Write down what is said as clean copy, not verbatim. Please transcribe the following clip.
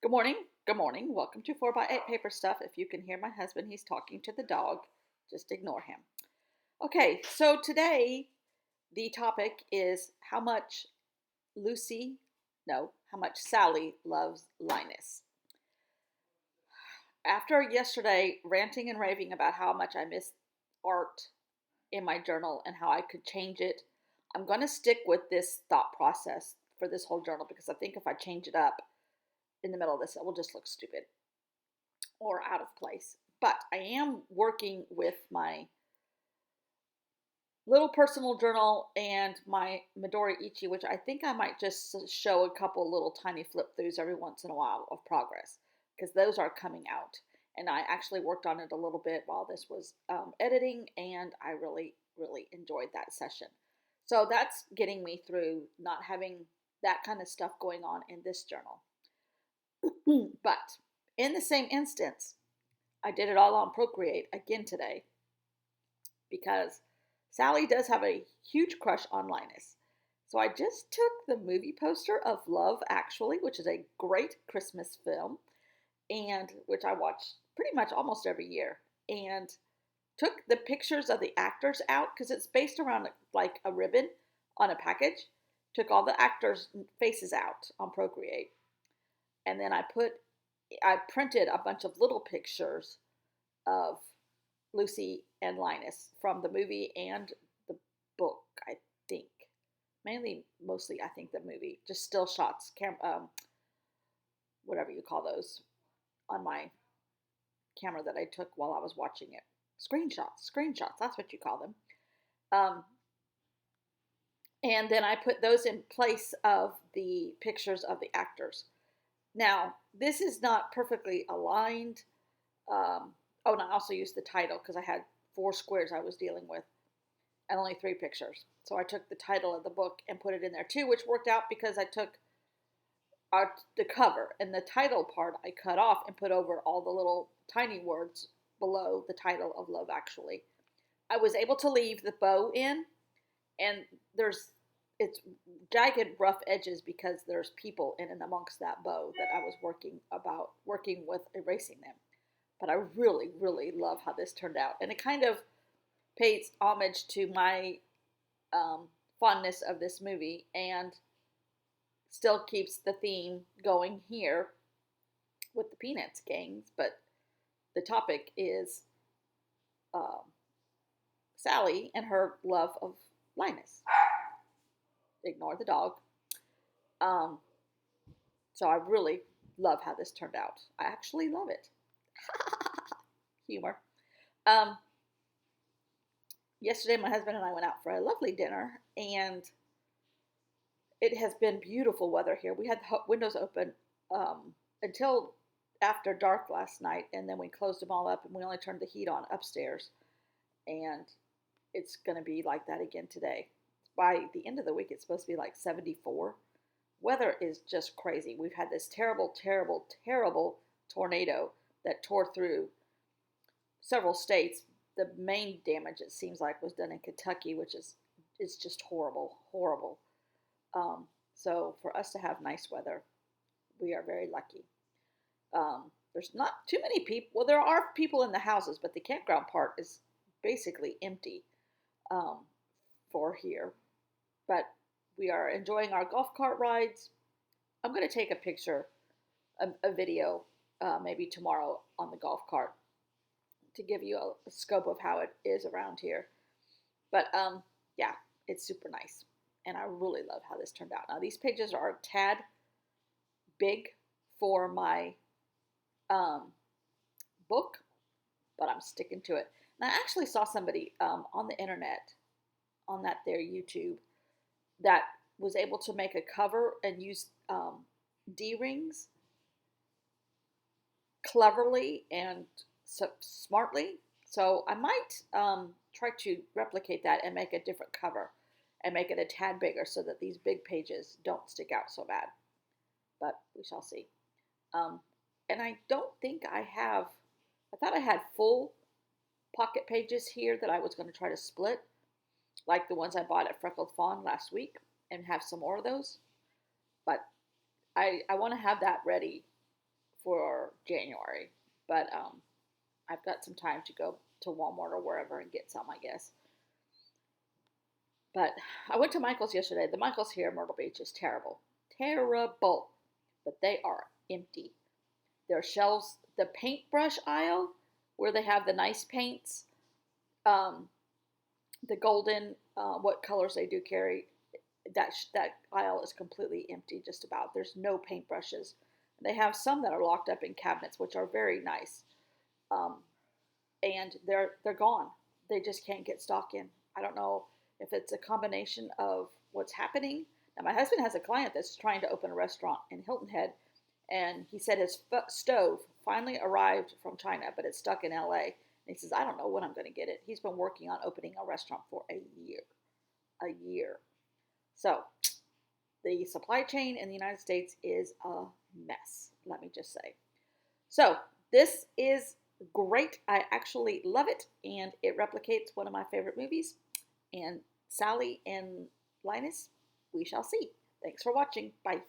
Good morning. Good morning. Welcome to 4 by 8 Paper Stuff. If you can hear my husband, he's talking to the dog. Just ignore him. Okay, so today the topic is Lucy, how much Sally loves Linus. After yesterday ranting and raving about how much I miss art in my journal and how I could change it, I'm going to stick with this thought process for this whole journal because I think if I change it up in the middle of this, it will just look stupid or out of place. But I am working with my little personal journal and my Midori Ichi, which I think I might just show a couple little tiny flip throughs every once in a while of progress because those are coming out. And I actually worked on it a little bit while this was editing, and I really, really enjoyed that session. So that's getting me through not having that kind of stuff going on in this journal. But in the same instance, I did it all on Procreate again today because Sally does have a huge crush on Linus. So I just took the movie poster of Love Actually, which is a great Christmas film, and which I watch pretty much almost every year, and took the pictures of the actors out because it's based around like a ribbon on a package. Took all the actors' faces out on Procreate, and then I printed a bunch of little pictures of Lucy and Linus from the movie and the book, I think. Mostly, I think the movie. Just still shots, whatever you call those, on my camera that I took while I was watching it. Screenshots, that's what you call them. And then I put those in place of the pictures of the actors. Now, this is not perfectly aligned. And I also used the title because I had 4 squares I was dealing with and only 3 pictures. So I took the title of the book and put it in there too, which worked out because I took the cover and the title part I cut off and put over all the little tiny words below the title of Love Actually. I was able to leave the bow in, and it's jagged, rough edges because there's people in and amongst that bow that I was working with erasing them. But I really, really love how this turned out. And it kind of pays homage to my fondness of this movie and still keeps the theme going here with the Peanuts gangs. But the topic is Sally and her love of Linus. Ignore the dog. Um, so I really love how this turned out. I actually love it. Humor. Um, Yesterday, my husband and I went out for a lovely dinner, and it has been beautiful weather here. We had the windows open until after dark last night, and then we closed them all up, and we only turned the heat on upstairs. And it's going to be like that again today. By the end of the week, it's supposed to be like 74. Weather is just crazy. We've had this terrible, terrible, terrible tornado that tore through several states. The main damage, it seems like, was done in Kentucky, which is just horrible, horrible. So for us to have nice weather, we are very lucky. There's not too many people. Well, there are people in the houses, but the campground part is basically empty for here. But we are enjoying our golf cart rides. I'm going to take a picture, a video, maybe tomorrow on the golf cart to give you a scope of how it is around here. But yeah, it's super nice. And I really love how this turned out. Now, these pages are a tad big for my book, but I'm sticking to it. And I actually saw somebody on the internet, on their YouTube, that was able to make a cover and use D-rings cleverly and smartly. So I might try to replicate that and make a different cover and make it a tad bigger so that these big pages don't stick out so bad. But we shall see. And I don't think I thought I had full pocket pages here that I was going to try to split, like the ones I bought at Freckled Fawn last week, and have some more of those. But I want to have that ready for January, but I've got some time to go to Walmart or wherever and get some, I guess. But I went to Michael's yesterday. The Michael's here in Myrtle Beach is terrible. Terrible. But they are empty. Their shelves, the paintbrush aisle, where they have the nice paints, um, the golden, what colors they do carry, that aisle is completely empty just about. There's no paintbrushes. They have some that are locked up in cabinets, which are very nice. Um, and they're gone. They just can't get stock in. I don't know if it's a combination of what's happening. Now, my husband has a client that's trying to open a restaurant in Hilton Head, and he said his stove finally arrived from China, but it's stuck in LA. And he says, I don't know when I'm going to get it. He's been working on opening a restaurant for a year. A year. So, the supply chain in the United States is a mess, let me just say. So, this is great. I actually love it, and it replicates one of my favorite movies. And Sally and Linus, we shall see. Thanks for watching. Bye.